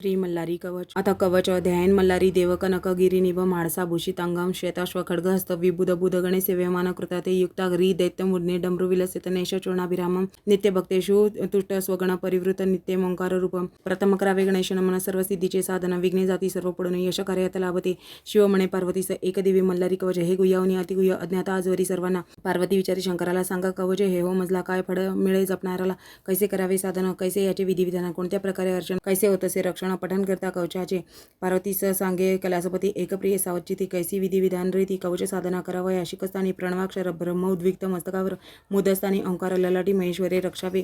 श्री मल्लारी कवच आता कवच ध्यान मल्लारी देवक नकगिरी निभ म्हाळसा भूषितांगम श्वेताश्व खड्गहस्त विबुध बुधगणे सेव्यमान कृताते युक्ता ह्री दैत्यमुर्ने डमरू विलसित नेश चूर्णाभिरामम नित्य भक्तेषु तुष्ट स्वगण परिवृत नित्य ओंकार रूपम प्रथम करावे गणेश नमन सर्व सिद्धीचे साधन विघ्ने जाती सर्व पडून यश कार्यात लाभते शिव म्हणे पार्वतीस एकदिवी मल्लारी कवच हे गुह्यावनी अतिगुह्य अज्ञाता आजवरी सर्वांना पार्वती विचारी शंकराला सांगा कवच हे हो मजला काय फळ मिळे जपणाराला कैसे करावे साधन कैसे याचे विधिविधान कोणत्या प्रकारे अर्चन कैसे होतसे रक्षण पठन करता कवचाचे पार्वतीस सांगे कैलासपती एकप्रिय सावचिती कैसी विधिविधान रीती कवच साधना करावया शिकस्तानी प्रणवाक्षर ब्रह्म उद्विक्त मस्तकावर मुदस्थानी ओंकार ललाटी महेश्वरे रक्षावे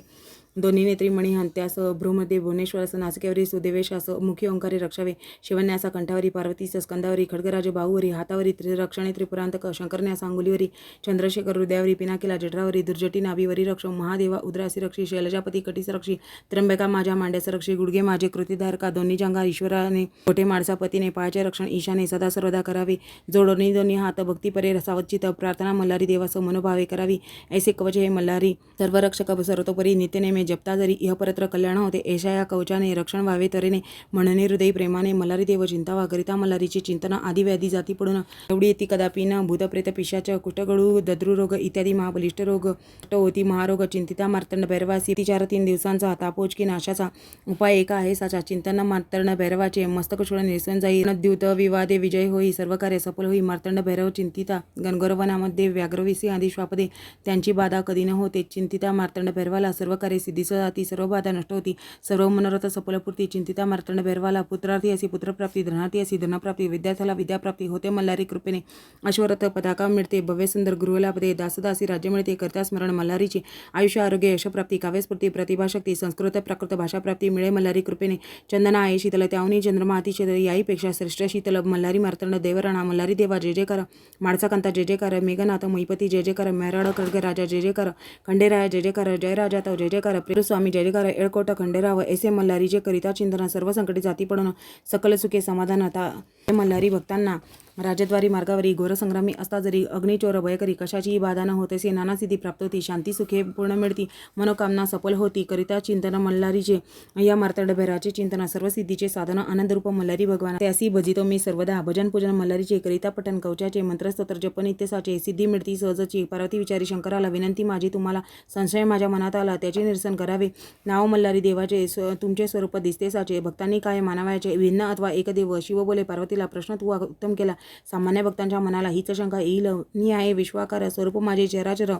दोन्ही नेत्री मणी हंत्यास भ्रूमध्ये भुवनेश्वरस नासिकेवरी सुदेवेशास मुखी ओंकारे रक्षावे शिवन्यासा कंठावरी पार्वतीस स्कंदावरी खड्गराज बाहूवरी हातावरी त्रिरक्षणे त्रिपुरांतक शंकरन्यास अंगुलीवरी चंद्रशेखर हृदयावरी पिनाकिला जठरावरी दुर्जटी नाभीवरी रक्ष महादेवा उद्रासी रक्षी शैलजापती कटीस रक्षी त्र्यंबका माझ्या मांड्यास रक्षी गुडगे माझे कृतीधार का दोन्ही जंगा ईश्वराने मोठे माणसापतीने पायाचे रक्षण ईशाने सदा सर्वदा करावे जोडोनी दोन्ही हात भक्तीपरे सावचित प्रार्थना मल्लारी देवास मनोभावे करावी ऐसे कवच हे मल्लारी सर्व रक्षक सर्वतोपरी नित्यनेमे जपता जरी इहपरत्र कल्याण होते ऐशा या कवचाने रक्षण व्हावे तऱ्हेने म्हणणे हृदय प्रेमाने मल्लारी देव चिंतावा करिता मल्लारीची चिंतन आदी व्याधी जाती पडून एवढी येती कदापि न भूतप्रेत पिशाच कुष्ठगळू दद्रुरोग इत्यादी महाबलिष्ठ रोग होती महारोग चिंतिता मार्तंड भैरवासी 3 दिवसांचा तापोच की नाशाचा उपाय एका आहे साचा चिंतन मार्तंड भैरवाचे मस्तक चूळ निरसन जाई द्यूत विवादे विजय होई सर्व कार्य सफल होई मार्तंड भैरव चिंतिता गणगौरवनामध्ये व्याघ्रविसी आदी श्वापदे त्यांची बाधा कधी न होते चिंतिता मार्तंड भैरवाला सर्व कार्य सिद्धीस जाती सर्व बाधा नष्ट होती सर्व मनोरथ सफलपूर्ती चिंतिता मार्तंड भैरवाला पुत्रार्थी अशी पुत्रप्राप्ती धनार्थी अशी धनप्राप्ती विद्यार्थ्याला विद्याप्राप्ती होते मल्लारी कृपेने अश्वरथ पताका मिळते भव्य सुंदर गृहलाभते दासदासी राज्य मिळते करता स्मरण मल्लारीचे आयुष्य आरोग्य यशप्राप्ती काव्यस्फूर्ती प्रतिभाशक्ती संस्कृत प्राकृत भाषाप्राप्ती मिळे मल्लारी कृपेने चंदना आहे शीतल त्यावनी चंद्रमा अतिशीतल याईपेक्षा श्रेष्ठ शीतल मल्लारी मार्तंड देवराणा मल्लारी देवा जय जयकार माळसाकांता जय जयकार मेघनाथ महिपती जय जयकार मेहराड खड्ग राजा जय जयकार खंडेराया जय जयकार जय राजा तव जय जयकार स्वामी जय जयकार एळकोट खंडेराव ऐसे मल्लारीचे करिता चिंतन सर्व संकटे जाती पडून सकल सुखे समाधान आता मल्लारी भक्तांना राजद्वारी मार्गावरी घोरसंग्रामी असता जरी अग्निचोर भयकरी कशाचीही बाधा न होत असे नाना सिद्धी प्राप्त होती शांती सुखे पूर्ण मिळती मनोकामना सफल होती करिता चिंतन मल्लारीचे या मार्तंड भैराचे चिंतन सर्व सिद्धीचे साधन आनंदरूप मल्लारी भगवान त्यासी भजितो मी सर्वदा भजन पूजन मल्लारीचे करिता पठन कवचाचे मंत्रस्तोत्र जप नित्यसाचे सिद्धी मिळती सहजची पार्वती विचारी शंकराला विनंती माझी तुम्हाला संशय माझ्या मनात आला त्याचे निरसन करावे नाव मल्लारी देवाचे तुमचे स्वरूप दिसते साचे भक्तांनी काय मानावयाचे भिन्न अथवा एकदेव शिव बोले पार्वतीला प्रश्न तू उत्तम केला सामान्य भक्तांच्या मनाला हीच शंका येईल मी आहे विश्वाकार स्वरूप माझे चराचर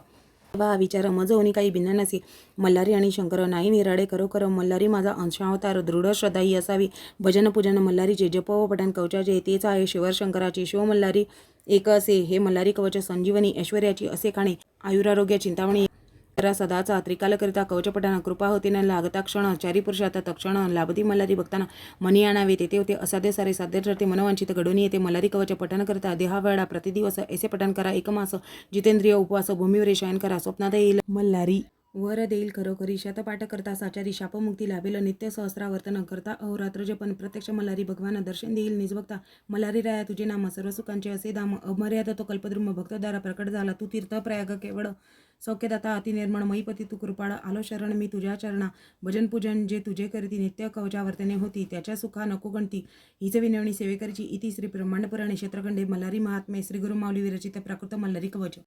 वा विचार मज होणी काही भिन्न नसे मल्लारी आणि शंकर नाही निराडे खरोखर मल्लारी माझा अंशावतार दृढ श्रद्धाही असावी भजन पूजन मल्लारीचे जप व पठण कवचाचे तेच आहे शिवर शंकराचे शिव मल्लारी एक असे हे मल्लारी कवच संजीवनी ऐश्वर्याची असे खाणे आयुरारोग्य चिंतामणी सदाचा त्रिकालकरिता कवचपटाना कृपा होते न लागता क्षण चारी पुरुषात तक्षण लाभती मल्लारी भक्तांना मनी आणावे तेथे होते असाध्य सारे साध्य ठरते मनोवांचित घडून येते मल्लारी कवच पठण करता देहावेळा प्रतिदिवस ऐसे पठण करा एकमास जितेंद्रिय उपवास भूमीवर शयन करा स्वप्नात येईल मल्लारी वर देईल खरोखरी शतपाठ करता साचारी शापमुक्ती लाभेल नित्य सहस्रावर्तन करता अहोरात्र जपन प्रत्यक्ष मल्लारी भगवान दर्शन देईल निजभक्ता मल्लारी राया तुझे नाम सर्व सुखांचे असे धाम अमर्याद तो कल्पद्रुम भक्तदारा प्रकट झाला तू तीर्थ प्रयाग केवळ सौख्यदाता अति निर्मळ मयीपती तू कृपाळ आलो शरण मी तुझ्या चरणा भजन पूजन जे तुझे करती नित्य कवचावर्तने होती त्याच्या सुखा नको गणती हीच विनवणी सेवेकरची इति श्री ब्रह्मांड पुराणे क्षेत्रखंडे मल्लारी महात्मे श्री गुरु माऊली विरचित प्राकृत मल्लारी कवच।